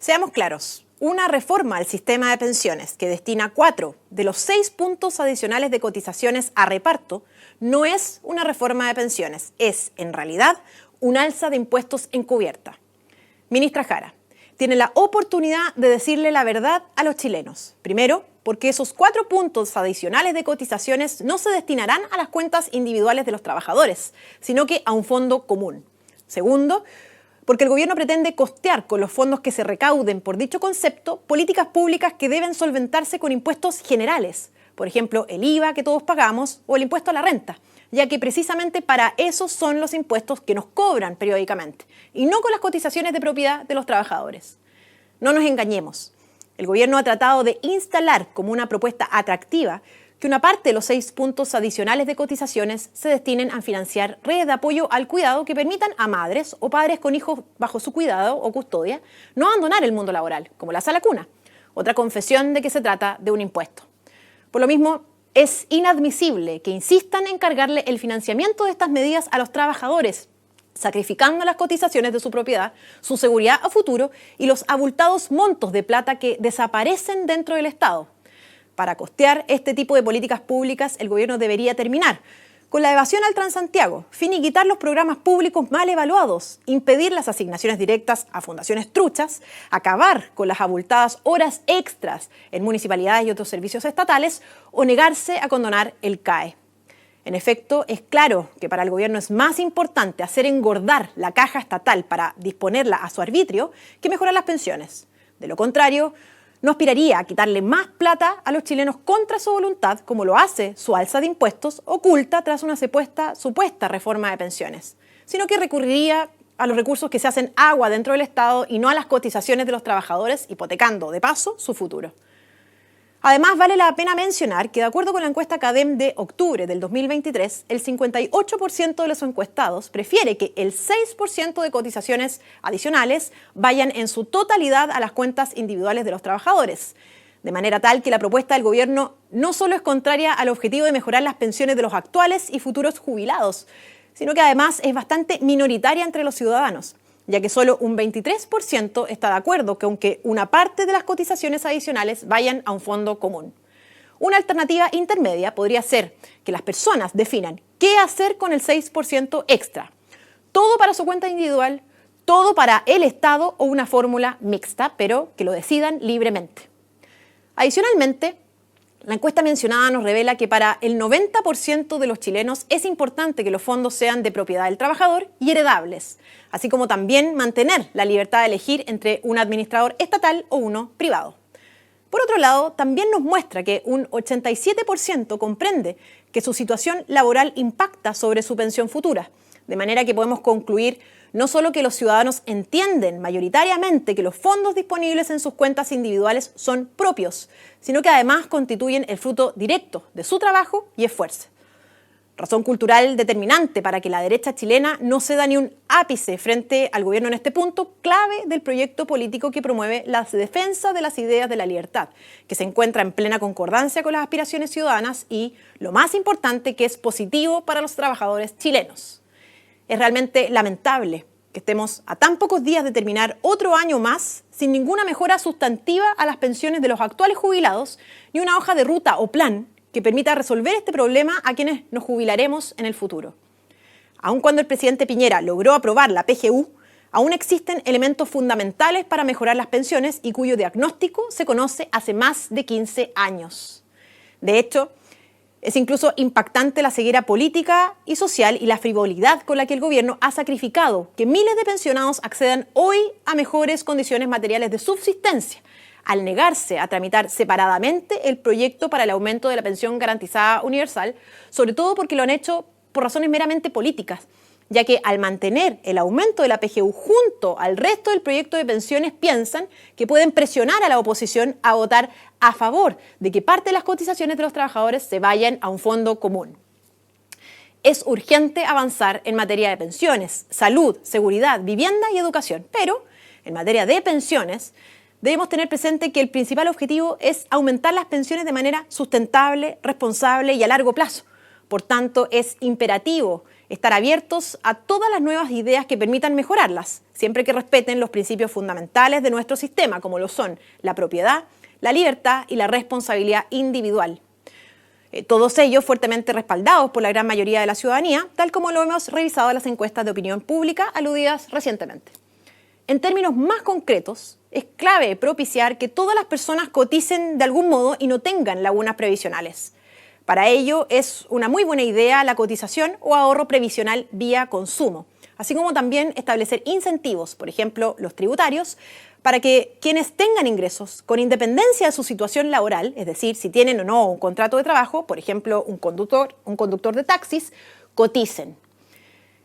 Seamos claros, una reforma al sistema de pensiones que destina 4 de los 6 puntos adicionales de cotizaciones a reparto no es una reforma de pensiones, es, en realidad, un alza de impuestos encubierta. Ministra Jara, tiene la oportunidad de decirle la verdad a los chilenos. Primero, porque esos 4 puntos adicionales de cotizaciones no se destinarán a las cuentas individuales de los trabajadores, sino que a un fondo común. Segundo, porque el gobierno pretende costear con los fondos que se recauden por dicho concepto políticas públicas que deben solventarse con impuestos generales, por ejemplo, el IVA que todos pagamos o el impuesto a la renta, ya que precisamente para eso son los impuestos que nos cobran periódicamente, y no con las cotizaciones de propiedad de los trabajadores. No nos engañemos, el gobierno ha tratado de instalar como una propuesta atractiva que una parte de los 6 puntos adicionales de cotizaciones se destinen a financiar redes de apoyo al cuidado que permitan a madres o padres con hijos bajo su cuidado o custodia no abandonar el mundo laboral, como la sala cuna, otra confesión de que se trata de un impuesto. Por lo mismo, es inadmisible que insistan en cargarle el financiamiento de estas medidas a los trabajadores, sacrificando las cotizaciones de su propiedad, su seguridad a futuro y los abultados montos de plata que desaparecen dentro del Estado. Para costear este tipo de políticas públicas, el gobierno debería terminar con la evasión al Transantiago, finiquitar los programas públicos mal evaluados, impedir las asignaciones directas a fundaciones truchas, acabar con las abultadas horas extras en municipalidades y otros servicios estatales o negarse a condonar el CAE. En efecto, es claro que para el gobierno es más importante hacer engordar la caja estatal para disponerla a su arbitrio que mejorar las pensiones. De lo contrario, no aspiraría a quitarle más plata a los chilenos contra su voluntad, como lo hace su alza de impuestos oculta tras una supuesta reforma de pensiones, sino que recurriría a los recursos que se hacen agua dentro del Estado y no a las cotizaciones de los trabajadores, hipotecando, de paso, su futuro. Además, vale la pena mencionar que, de acuerdo con la encuesta CADEM de octubre del 2023, el 58% de los encuestados prefiere que el 6% de cotizaciones adicionales vayan en su totalidad a las cuentas individuales de los trabajadores. De manera tal que la propuesta del gobierno no solo es contraria al objetivo de mejorar las pensiones de los actuales y futuros jubilados, sino que además es bastante minoritaria entre los ciudadanos, ya que solo un 23% está de acuerdo que aunque una parte de las cotizaciones adicionales vayan a un fondo común. Una alternativa intermedia podría ser que las personas definan qué hacer con el 6% extra. Todo para su cuenta individual, todo para el Estado o una fórmula mixta, pero que lo decidan libremente. Adicionalmente, la encuesta mencionada nos revela que para el 90% de los chilenos es importante que los fondos sean de propiedad del trabajador y heredables, así como también mantener la libertad de elegir entre un administrador estatal o uno privado. Por otro lado, también nos muestra que un 87% comprende que su situación laboral impacta sobre su pensión futura, de manera que podemos concluir no solo que los ciudadanos entienden mayoritariamente que los fondos disponibles en sus cuentas individuales son propios, sino que además constituyen el fruto directo de su trabajo y esfuerzo. Razón cultural determinante para que la derecha chilena no ceda ni un ápice frente al gobierno en este punto clave del proyecto político que promueve la defensa de las ideas de la libertad, que se encuentra en plena concordancia con las aspiraciones ciudadanas y, lo más importante, que es positivo para los trabajadores chilenos. Es realmente lamentable que estemos a tan pocos días de terminar otro año más sin ninguna mejora sustantiva a las pensiones de los actuales jubilados ni una hoja de ruta o plan que permita resolver este problema a quienes nos jubilaremos en el futuro. Aun cuando el presidente Piñera logró aprobar la PGU, aún existen elementos fundamentales para mejorar las pensiones y cuyo diagnóstico se conoce hace más de 15 años. De hecho, es incluso impactante la ceguera política y social y la frivolidad con la que el gobierno ha sacrificado que miles de pensionados accedan hoy a mejores condiciones materiales de subsistencia, al negarse a tramitar separadamente el proyecto para el aumento de la pensión garantizada universal, sobre todo porque lo han hecho por razones meramente políticas, ya que al mantener el aumento de la PGU junto al resto del proyecto de pensiones piensan que pueden presionar a la oposición a votar a favor de que parte de las cotizaciones de los trabajadores se vayan a un fondo común. Es urgente avanzar en materia de pensiones, salud, seguridad, vivienda y educación, pero en materia de pensiones debemos tener presente que el principal objetivo es aumentar las pensiones de manera sustentable, responsable y a largo plazo. Por tanto, es imperativo estar abiertos a todas las nuevas ideas que permitan mejorarlas, siempre que respeten los principios fundamentales de nuestro sistema, como lo son la propiedad, la libertad y la responsabilidad individual. Todos ellos fuertemente respaldados por la gran mayoría de la ciudadanía, tal como lo hemos revisado en las encuestas de opinión pública aludidas recientemente. En términos más concretos, es clave propiciar que todas las personas coticen de algún modo y no tengan lagunas previsionales. Para ello es una muy buena idea la cotización o ahorro previsional vía consumo, así como también establecer incentivos, por ejemplo, los tributarios, para que quienes tengan ingresos, con independencia de su situación laboral, es decir, si tienen o no un contrato de trabajo, por ejemplo, un conductor de taxis, coticen.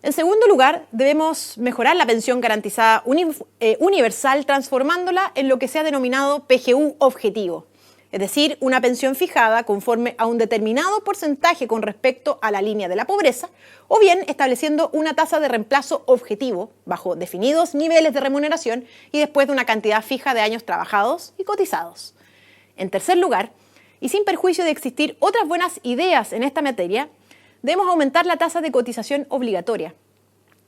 En segundo lugar, debemos mejorar la pensión garantizada universal transformándola en lo que se ha denominado PGU objetivo, es decir, una pensión fijada conforme a un determinado porcentaje con respecto a la línea de la pobreza, o bien estableciendo una tasa de reemplazo objetivo bajo definidos niveles de remuneración y después de una cantidad fija de años trabajados y cotizados. En tercer lugar, y sin perjuicio de existir otras buenas ideas en esta materia, debemos aumentar la tasa de cotización obligatoria,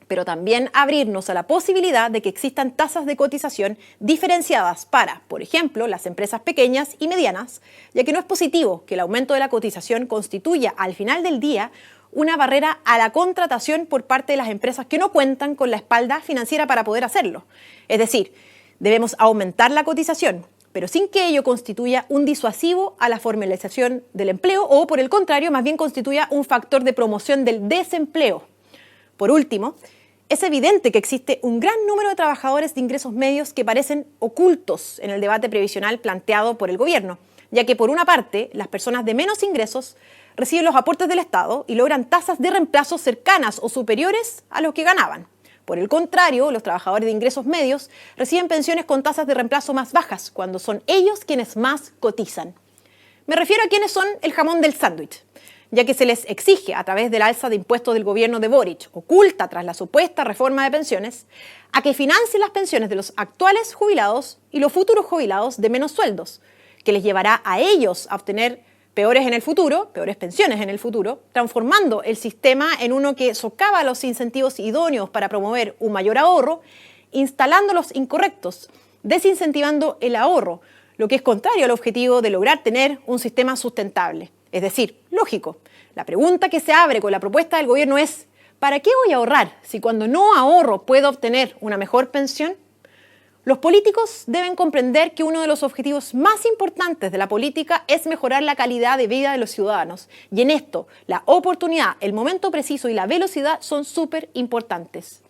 pero también abrirnos a la posibilidad de que existan tasas de cotización diferenciadas para, por ejemplo, las empresas pequeñas y medianas, ya que no es positivo que el aumento de la cotización constituya al final del día una barrera a la contratación por parte de las empresas que no cuentan con la espalda financiera para poder hacerlo. Es decir, debemos aumentar la cotización, pero sin que ello constituya un disuasivo a la formalización del empleo o, por el contrario, más bien constituya un factor de promoción del desempleo. Por último, es evidente que existe un gran número de trabajadores de ingresos medios que parecen ocultos en el debate previsional planteado por el gobierno, ya que por una parte, las personas de menos ingresos reciben los aportes del Estado y logran tasas de reemplazo cercanas o superiores a los que ganaban. Por el contrario, los trabajadores de ingresos medios reciben pensiones con tasas de reemplazo más bajas, cuando son ellos quienes más cotizan. Me refiero a quienes son el jamón del sándwich, ya que se les exige a través del alza de impuestos del gobierno de Boric, oculta tras la supuesta reforma de pensiones, a que financien las pensiones de los actuales jubilados y los futuros jubilados de menos sueldos, que les llevará a ellos a obtener peores pensiones en el futuro, transformando el sistema en uno que socava los incentivos idóneos para promover un mayor ahorro, instalando los incorrectos, desincentivando el ahorro, lo que es contrario al objetivo de lograr tener un sistema sustentable. Es decir, lógico. La pregunta que se abre con la propuesta del gobierno es: ¿para qué voy a ahorrar si cuando no ahorro puedo obtener una mejor pensión? Los políticos deben comprender que uno de los objetivos más importantes de la política es mejorar la calidad de vida de los ciudadanos. Y en esto, la oportunidad, el momento preciso y la velocidad son súper importantes.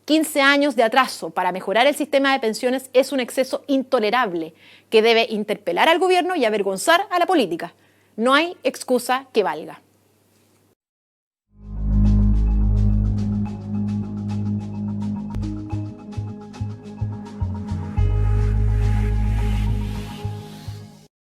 15 años de atraso para mejorar el sistema de pensiones es un exceso intolerable que debe interpelar al gobierno y avergonzar a la política. No hay excusa que valga.